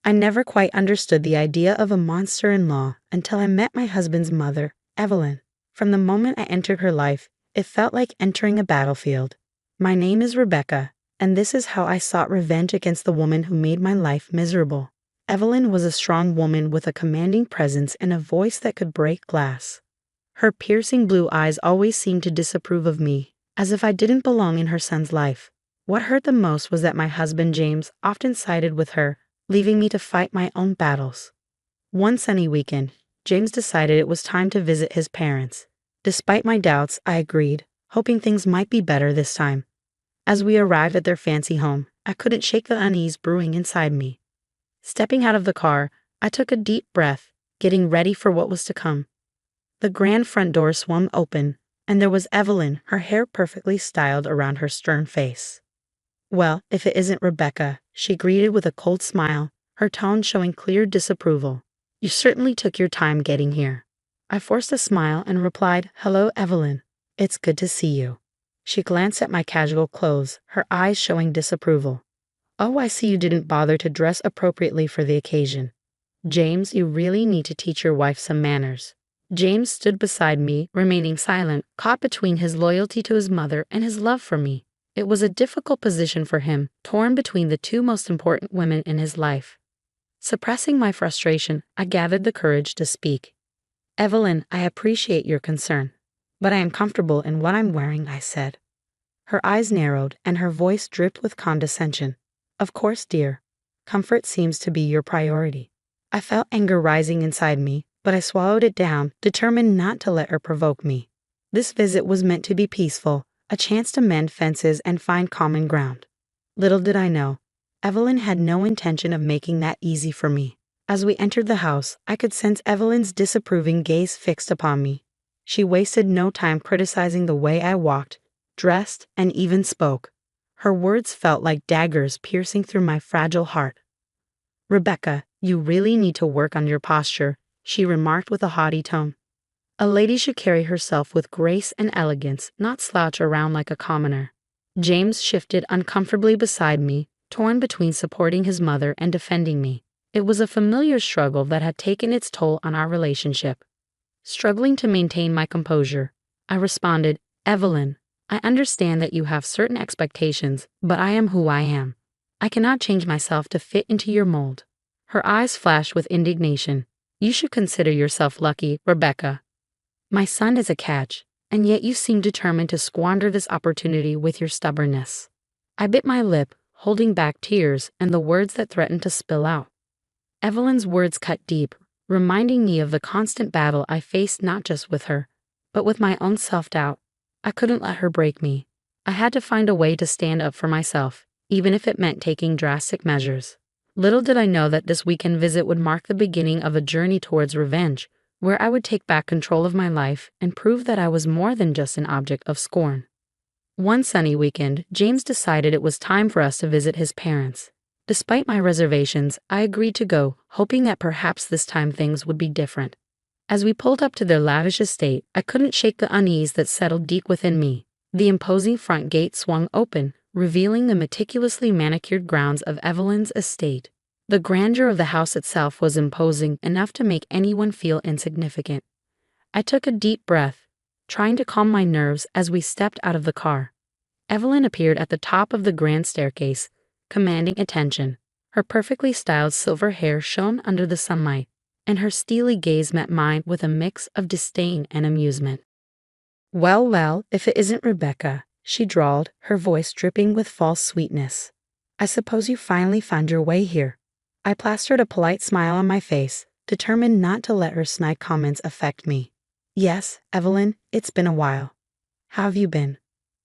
I never quite understood the idea of a monster-in-law until I met my husband's mother, Evelyn. From the moment I entered her life, it felt like entering a battlefield. My name is Rebecca, and this is how I sought revenge against the woman who made my life miserable. Evelyn was a strong woman with a commanding presence and a voice that could break glass. Her piercing blue eyes always seemed to disapprove of me, as if I didn't belong in her son's life. What hurt the most was that my husband James often sided with her, leaving me to fight my own battles. One sunny weekend, James decided it was time to visit his parents. Despite my doubts, I agreed, hoping things might be better this time. As we arrived at their fancy home, I couldn't shake the unease brewing inside me. Stepping out of the car, I took a deep breath, getting ready for what was to come. The grand front door swung open, and there was Evelyn, her hair perfectly styled around her stern face. "Well, if it isn't Rebecca," she greeted with a cold smile, her tone showing clear disapproval. "You certainly took your time getting here." I forced a smile and replied, "Hello, Evelyn. It's good to see you." She glanced at my casual clothes, her eyes showing disapproval. "Oh, I see you didn't bother to dress appropriately for the occasion. James, you really need to teach your wife some manners." James stood beside me, remaining silent, caught between his loyalty to his mother and his love for me. It was a difficult position for him, torn between the two most important women in his life. Suppressing my frustration, I gathered the courage to speak. "Evelyn, I appreciate your concern, but I am comfortable in what I'm wearing," I said. Her eyes narrowed and her voice dripped with condescension. "Of course, dear. Comfort seems to be your priority." I felt anger rising inside me, but I swallowed it down, determined not to let her provoke me. This visit was meant to be peaceful, a chance to mend fences and find common ground. Little did I know, Evelyn had no intention of making that easy for me. As we entered the house, I could sense Evelyn's disapproving gaze fixed upon me. She wasted no time criticizing the way I walked, dressed, and even spoke. Her words felt like daggers piercing through my fragile heart. "Rebecca, you really need to work on your posture," she remarked with a haughty tone. "A lady should carry herself with grace and elegance, not slouch around like a commoner." James shifted uncomfortably beside me, torn between supporting his mother and defending me. It was a familiar struggle that had taken its toll on our relationship. Struggling to maintain my composure, I responded, "Evelyn, I understand that you have certain expectations, but I am who I am. I cannot change myself to fit into your mold." Her eyes flashed with indignation. "You should consider yourself lucky, Rebecca. My son is a catch, and yet you seem determined to squander this opportunity with your stubbornness." I bit my lip, holding back tears and the words that threatened to spill out. Evelyn's words cut deep, reminding me of the constant battle I faced not just with her, but with my own self-doubt. I couldn't let her break me. I had to find a way to stand up for myself, even if it meant taking drastic measures. Little did I know that this weekend visit would mark the beginning of a journey towards revenge, where I would take back control of my life and prove that I was more than just an object of scorn. One sunny weekend, James decided it was time for us to visit his parents. Despite my reservations, I agreed to go, hoping that perhaps this time things would be different. As we pulled up to their lavish estate, I couldn't shake the unease that settled deep within me. The imposing front gate swung open, revealing the meticulously manicured grounds of Evelyn's estate. The grandeur of the house itself was imposing enough to make anyone feel insignificant. I took a deep breath, trying to calm my nerves as we stepped out of the car. Evelyn appeared at the top of the grand staircase, commanding attention. Her perfectly styled silver hair shone under the sunlight, and her steely gaze met mine with a mix of disdain and amusement. "Well, well, if it isn't Rebecca," she drawled, her voice dripping with false sweetness. "I suppose you finally found your way here." I plastered a polite smile on my face, determined not to let her snide comments affect me. "Yes, Evelyn, it's been a while. How have you been?"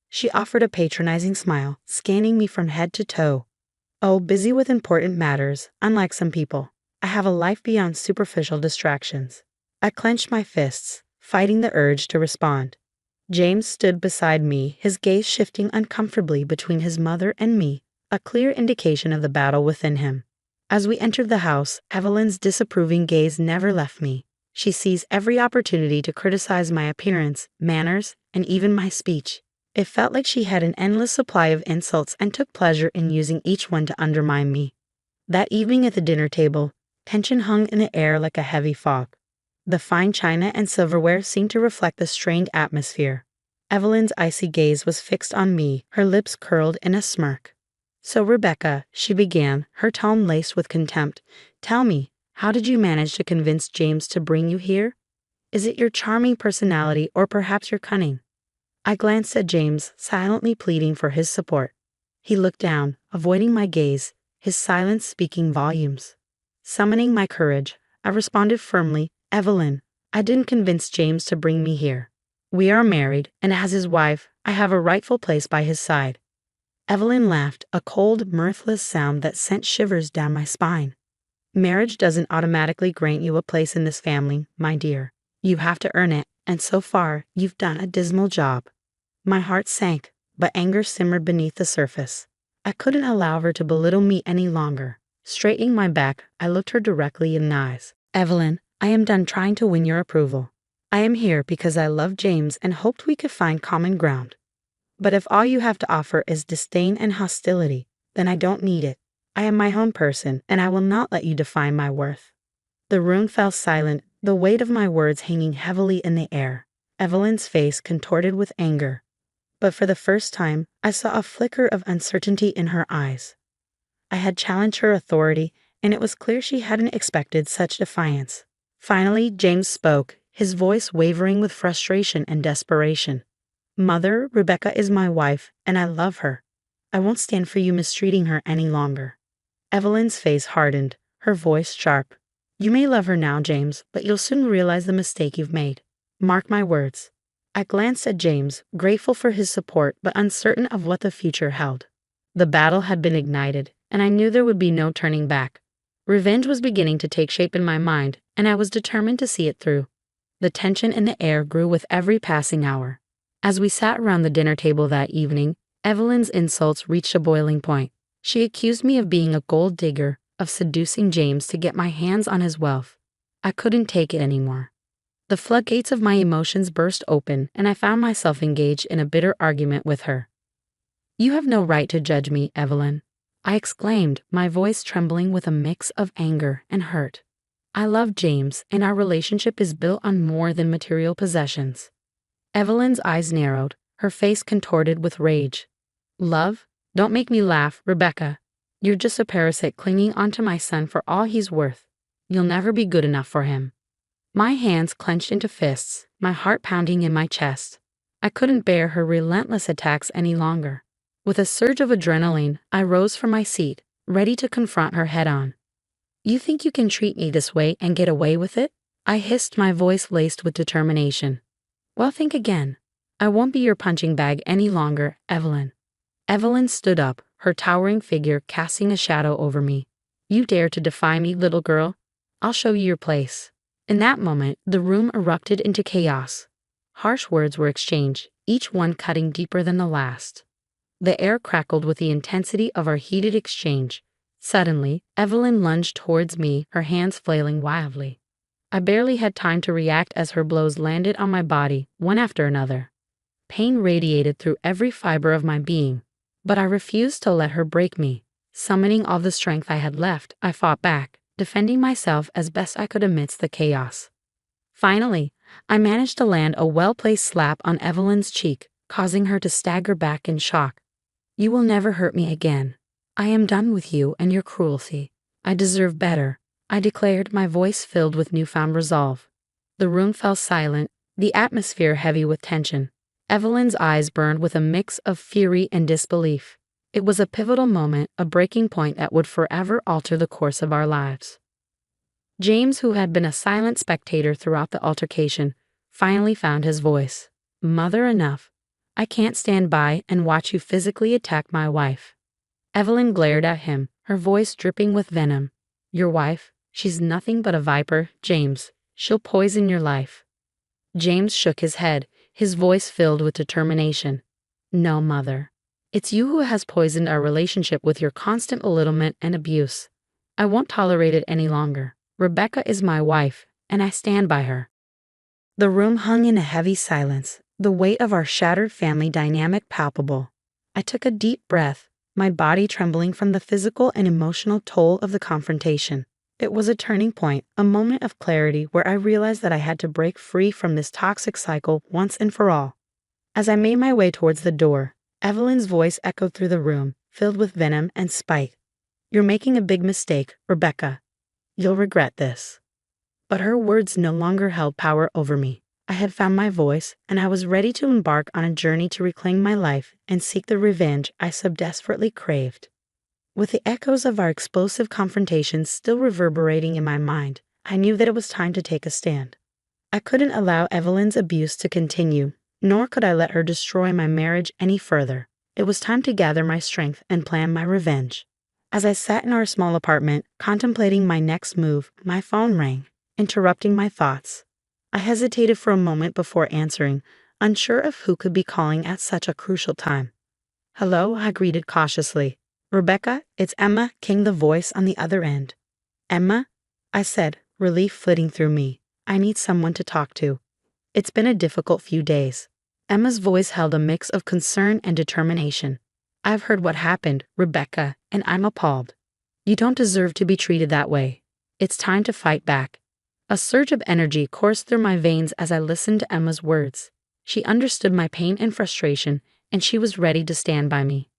She offered a patronizing smile, scanning me from head to toe. "Oh, busy with important matters, unlike some people. I have a life beyond superficial distractions." I clenched my fists, fighting the urge to respond. James stood beside me, his gaze shifting uncomfortably between his mother and me, a clear indication of the battle within him. As we entered the house, Evelyn's disapproving gaze never left me. She seized every opportunity to criticize my appearance, manners, and even my speech. It felt like she had an endless supply of insults and took pleasure in using each one to undermine me. That evening at the dinner table, tension hung in the air like a heavy fog. The fine china and silverware seemed to reflect the strained atmosphere. Evelyn's icy gaze was fixed on me, her lips curled in a smirk. "So, Rebecca," she began, her tone laced with contempt, "tell me, how did you manage to convince James to bring you here? Is it your charming personality or perhaps your cunning?" I glanced at James, silently pleading for his support. He looked down, avoiding my gaze, his silence speaking volumes. Summoning my courage, I responded firmly, "Evelyn, I didn't convince James to bring me here. We are married, and as his wife, I have a rightful place by his side." Evelyn laughed, a cold, mirthless sound that sent shivers down my spine. "Marriage doesn't automatically grant you a place in this family, my dear. You have to earn it, and so far, you've done a dismal job." My heart sank, but anger simmered beneath the surface. I couldn't allow her to belittle me any longer. Straightening my back, I looked her directly in the eyes. "Evelyn, I am done trying to win your approval. I am here because I love James and hoped we could find common ground. But if all you have to offer is disdain and hostility, then I don't need it. I am my own person, and I will not let you define my worth." The room fell silent, the weight of my words hanging heavily in the air. Evelyn's face contorted with anger. But for the first time, I saw a flicker of uncertainty in her eyes. I had challenged her authority, and it was clear she hadn't expected such defiance. Finally, James spoke, his voice wavering with frustration and desperation. "Mother, Rebecca is my wife, and I love her. I won't stand for you mistreating her any longer." Evelyn's face hardened, her voice sharp. "You may love her now, James, but you'll soon realize the mistake you've made. Mark my words." I glanced at James, grateful for his support but uncertain of what the future held. The battle had been ignited, and I knew there would be no turning back. Revenge was beginning to take shape in my mind, and I was determined to see it through. The tension in the air grew with every passing hour. As we sat around the dinner table that evening, Evelyn's insults reached a boiling point. She accused me of being a gold digger, of seducing James to get my hands on his wealth. I couldn't take it anymore. The floodgates of my emotions burst open, and I found myself engaged in a bitter argument with her. "You have no right to judge me, Evelyn," I exclaimed, my voice trembling with a mix of anger and hurt. "I love James, and our relationship is built on more than material possessions." Evelyn's eyes narrowed, her face contorted with rage. "Love? Don't make me laugh, Rebecca. You're just a parasite clinging onto my son for all he's worth. You'll never be good enough for him." My hands clenched into fists, my heart pounding in my chest. I couldn't bear her relentless attacks any longer. With a surge of adrenaline, I rose from my seat, ready to confront her head-on. "You think you can treat me this way and get away with it?" I hissed, my voice laced with determination. "Well, think again. I won't be your punching bag any longer, Evelyn." Evelyn stood up, her towering figure casting a shadow over me. "You dare to defy me, little girl? I'll show you your place." In that moment, the room erupted into chaos. Harsh words were exchanged, each one cutting deeper than the last. The air crackled with the intensity of our heated exchange. Suddenly, Evelyn lunged towards me, her hands flailing wildly. I barely had time to react as her blows landed on my body, one after another. Pain radiated through every fiber of my being, but I refused to let her break me. Summoning all the strength I had left, I fought back, defending myself as best I could amidst the chaos. Finally, I managed to land a well-placed slap on Evelyn's cheek, causing her to stagger back in shock. "You will never hurt me again. I am done with you and your cruelty. I deserve better," I declared, my voice filled with newfound resolve. The room fell silent, the atmosphere heavy with tension. Evelyn's eyes burned with a mix of fury and disbelief. It was a pivotal moment, a breaking point that would forever alter the course of our lives. James, who had been a silent spectator throughout the altercation, finally found his voice. "Mother, enough. I can't stand by and watch you physically attack my wife." Evelyn glared at him, her voice dripping with venom. "Your wife? She's nothing but a viper, James. She'll poison your life." James shook his head, his voice filled with determination. "No, Mother. It's you who has poisoned our relationship with your constant belittlement and abuse. I won't tolerate it any longer. Rebecca is my wife, and I stand by her." The room hung in a heavy silence, the weight of our shattered family dynamic palpable. I took a deep breath, my body trembling from the physical and emotional toll of the confrontation. It was a turning point, a moment of clarity where I realized that I had to break free from this toxic cycle once and for all. As I made my way towards the door, Evelyn's voice echoed through the room, filled with venom and spite. "You're making a big mistake, Rebecca. You'll regret this." But her words no longer held power over me. I had found my voice, and I was ready to embark on a journey to reclaim my life and seek the revenge I so desperately craved. With the echoes of our explosive confrontation still reverberating in my mind, I knew that it was time to take a stand. I couldn't allow Evelyn's abuse to continue, nor could I let her destroy my marriage any further. It was time to gather my strength and plan my revenge. As I sat in our small apartment, contemplating my next move, my phone rang, interrupting my thoughts. I hesitated for a moment before answering, unsure of who could be calling at such a crucial time. "Hello," I greeted cautiously. "Rebecca, it's Emma," came the voice on the other end. "Emma?" I said, relief flitting through me. "I need someone to talk to. It's been a difficult few days." Emma's voice held a mix of concern and determination. "I've heard what happened, Rebecca, and I'm appalled. You don't deserve to be treated that way. It's time to fight back." A surge of energy coursed through my veins as I listened to Emma's words. She understood my pain and frustration, and she was ready to stand by me.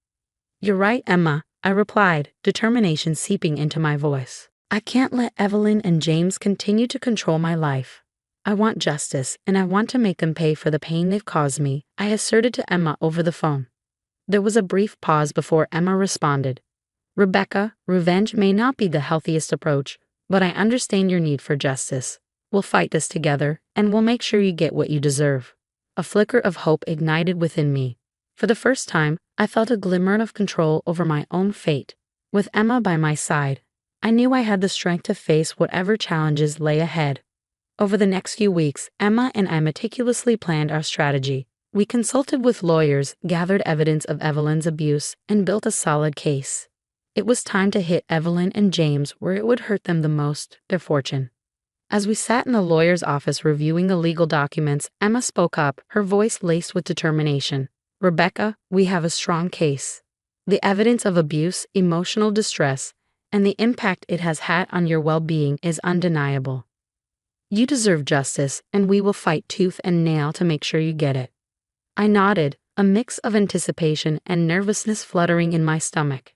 "You're right, Emma," I replied, determination seeping into my voice. "I can't let Evelyn and James continue to control my life. I want justice, and I want to make them pay for the pain they've caused me," I asserted to Emma over the phone. There was a brief pause before Emma responded. "Rebecca, revenge may not be the healthiest approach, but I understand your need for justice. We'll fight this together, and we'll make sure you get what you deserve." A flicker of hope ignited within me. For the first time, I felt a glimmer of control over my own fate. With Emma by my side, I knew I had the strength to face whatever challenges lay ahead. Over the next few weeks, Emma and I meticulously planned our strategy. We consulted with lawyers, gathered evidence of Evelyn's abuse, and built a solid case. It was time to hit Evelyn and James where it would hurt them the most, their fortune. As we sat in the lawyer's office reviewing the legal documents, Emma spoke up, her voice laced with determination. "Rebecca, we have a strong case. The evidence of abuse, emotional distress, and the impact it has had on your well-being is undeniable. You deserve justice, and we will fight tooth and nail to make sure you get it." I nodded, a mix of anticipation and nervousness fluttering in my stomach.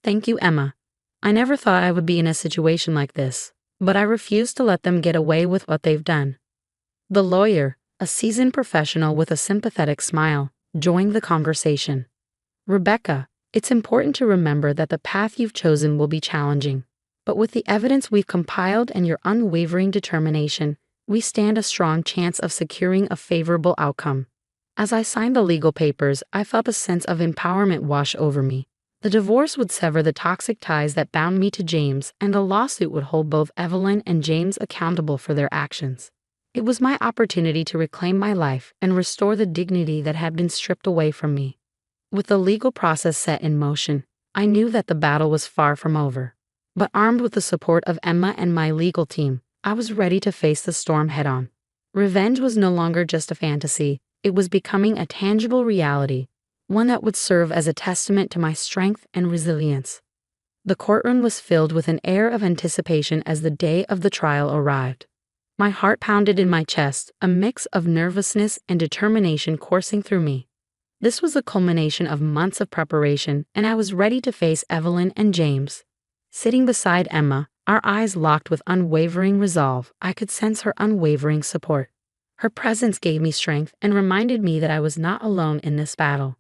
"Thank you, Emma. I never thought I would be in a situation like this, but I refuse to let them get away with what they've done." The lawyer, a seasoned professional with a sympathetic smile, joined the conversation. "Rebecca, it's important to remember that the path you've chosen will be challenging. But with the evidence we've compiled and your unwavering determination, we stand a strong chance of securing a favorable outcome." As I signed the legal papers, I felt a sense of empowerment wash over me. The divorce would sever the toxic ties that bound me to James, and the lawsuit would hold both Evelyn and James accountable for their actions. It was my opportunity to reclaim my life and restore the dignity that had been stripped away from me. With the legal process set in motion, I knew that the battle was far from over. But armed with the support of Emma and my legal team, I was ready to face the storm head-on. Revenge was no longer just a fantasy, it was becoming a tangible reality, one that would serve as a testament to my strength and resilience. The courtroom was filled with an air of anticipation as the day of the trial arrived. My heart pounded in my chest, a mix of nervousness and determination coursing through me. This was the culmination of months of preparation, and I was ready to face Evelyn and James. Sitting beside Emma, our eyes locked with unwavering resolve, I could sense her unwavering support. Her presence gave me strength and reminded me that I was not alone in this battle.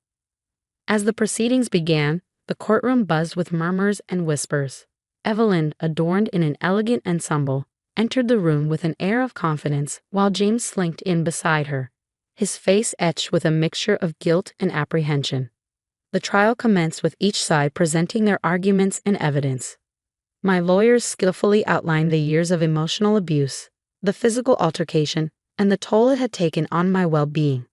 As the proceedings began, the courtroom buzzed with murmurs and whispers. Evelyn, adorned in an elegant ensemble, entered the room with an air of confidence, while James slinked in beside her, his face etched with a mixture of guilt and apprehension. The trial commenced with each side presenting their arguments and evidence. My lawyers skillfully outlined the years of emotional abuse, the physical altercation, and the toll it had taken on my well-being.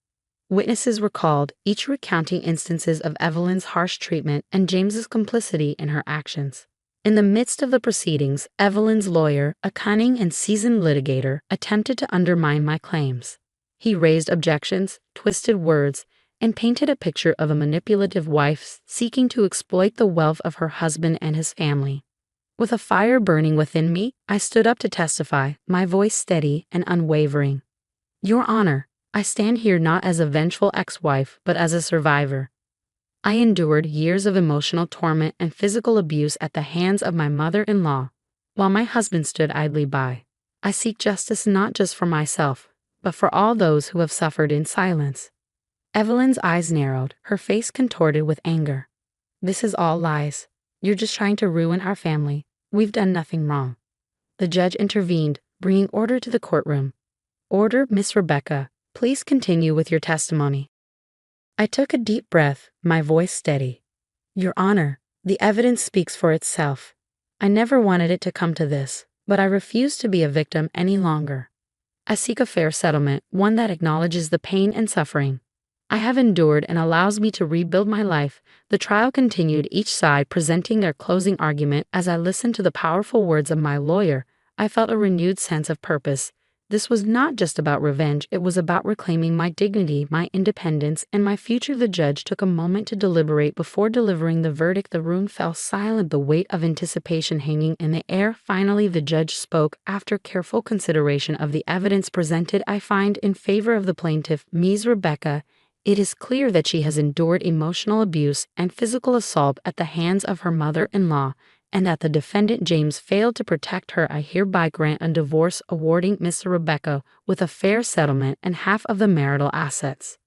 Witnesses were called, each recounting instances of Evelyn's harsh treatment and James's complicity in her actions. In the midst of the proceedings, Evelyn's lawyer, a cunning and seasoned litigator, attempted to undermine my claims. He raised objections, twisted words, and painted a picture of a manipulative wife seeking to exploit the wealth of her husband and his family. With a fire burning within me, I stood up to testify, my voice steady and unwavering. Your Honor, I stand here not as a vengeful ex-wife, but as a survivor. I endured years of emotional torment and physical abuse at the hands of my mother-in-law, while my husband stood idly by. I seek justice not just for myself, but for all those who have suffered in silence. Evelyn's eyes narrowed, her face contorted with anger. This is all lies. You're just trying to ruin our family. We've done nothing wrong. The judge intervened, bringing order to the courtroom. Order, Miss Rebecca. Please continue with your testimony. I took a deep breath, my voice steady. Your Honor, the evidence speaks for itself. I never wanted it to come to this, but I refuse to be a victim any longer. I seek a fair settlement, one that acknowledges the pain and suffering I have endured and allows me to rebuild my life. The trial continued, each side presenting their closing argument. As I listened to the powerful words of my lawyer, I felt a renewed sense of purpose. This was not just about revenge, it was about reclaiming my dignity, my independence, and my future. The judge took a moment to deliberate before delivering the verdict. The room fell silent, the weight of anticipation hanging in the air. Finally, the judge spoke. After careful consideration of the evidence presented, I find in favor of the plaintiff, Ms. Rebecca. It is clear that she has endured emotional abuse and physical assault at the hands of her mother-in-law, and that the defendant James failed to protect her. I hereby grant a divorce, awarding Mr. Rebecca with a fair settlement and half of the marital assets.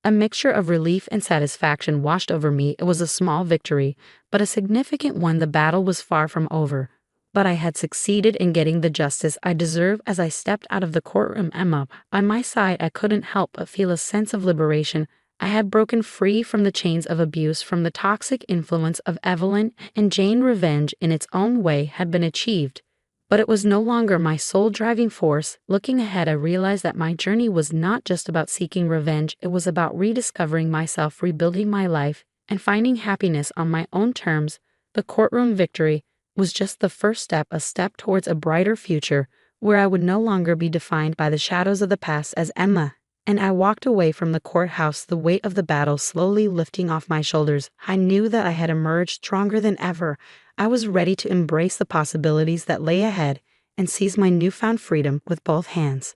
A mixture of relief and satisfaction washed over me. It was a small victory, but a significant one. The battle was far from over, but I had succeeded in getting the justice I deserve. As I stepped out of the courtroom, Emma by my side, I couldn't help but feel a sense of liberation. I had broken free from the chains of abuse, from the toxic influence of Evelyn and Jane. Revenge, in its own way, had been achieved, but it was no longer my sole driving force. Looking ahead, I realized that my journey was not just about seeking revenge. It was about rediscovering myself, rebuilding my life, and finding happiness on my own terms. The courtroom victory was just the first step, a step towards a brighter future where I would no longer be defined by the shadows of the past. As Emma and I walked away from the courthouse, the weight of the battle slowly lifting off my shoulders, I knew that I had emerged stronger than ever. I was ready to embrace the possibilities that lay ahead and seize my newfound freedom with both hands.